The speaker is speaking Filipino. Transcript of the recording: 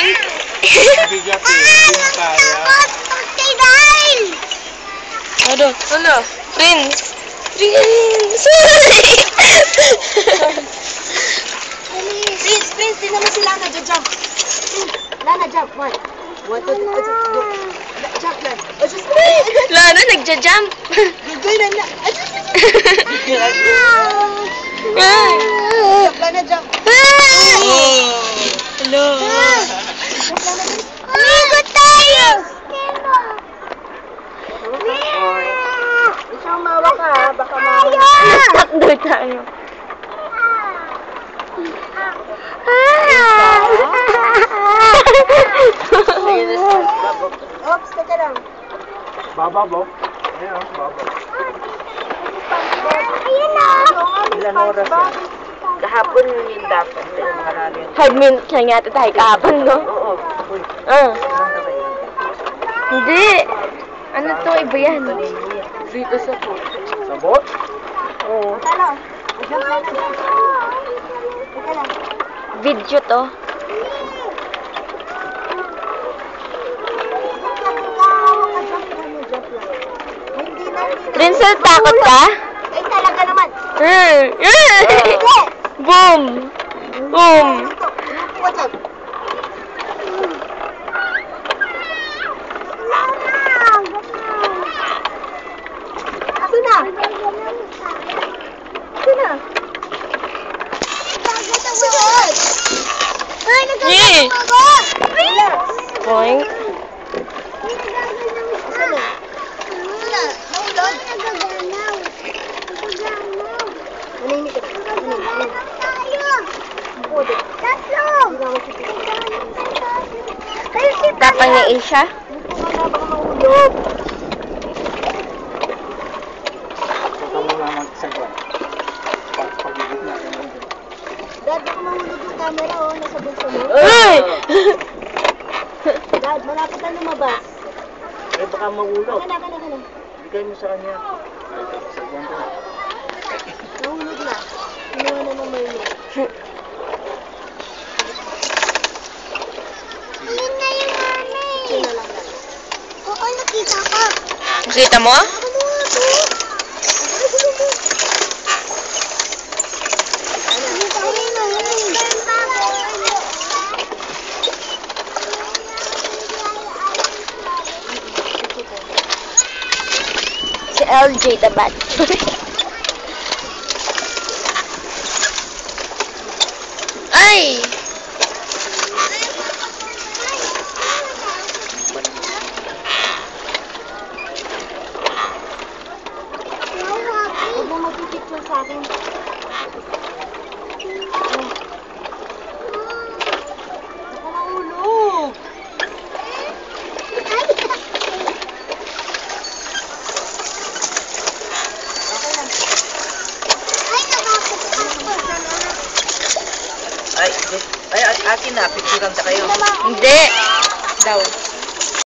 Boing! Bigat eh. Hindi mo kaya. Ano? Ano? Prince! Prince! Prince, tingnan mo si Lana, jump. Lana, jump. One, two, go. Jump, Lana. Lana, nagja-jump! Go, Lana. Lana, jump. Hello! Ligo tayo! Isang mawa ka, baka Takbo tayo. Ops, teka lang. Bababo. Ayan o, bababo. Ayun na! Ilan oras yan? Kahapon yun dapat. 5 minutes lang yata tayo kahapon, no? Oo. Hindi. Ano to? Iba yan. Dito sa po. Sa boat? Oo. Talo. Jump, Lana, jump. Teka lang. Video to. Rinsel, takot ka? Ay, talaga naman. Boom! Boom! What's up? Aso na? Aso na? Susunod! Ay, Yay! Relax. Boing. Aso na? Aso na? Naulog? Manahimik ka. Manahimik. Pudo. Tapangiin siya. Baka mahulog. Ito muna magsagwan. Pag-ibig natin lang din. Dad, baka mahulog yung camera, oh. Nasa bulsa mo. Uy! Dad, malapit na lumabas. Eh baka mahulog. Kana. Bigay mo sa kanya. Sagwan ko. Nahulog na. Inuwan na ng mermaid. Ayun na yung mermaid. Ayun na lang. Oo, nakita ko. Nakita mo? Ano nga to? Si LJ the Bat. Ay! Huwag mo magpipicture sa akin. Baka mahulog. Ay, akin na. Picturean ta kayo. Hindi. Daw.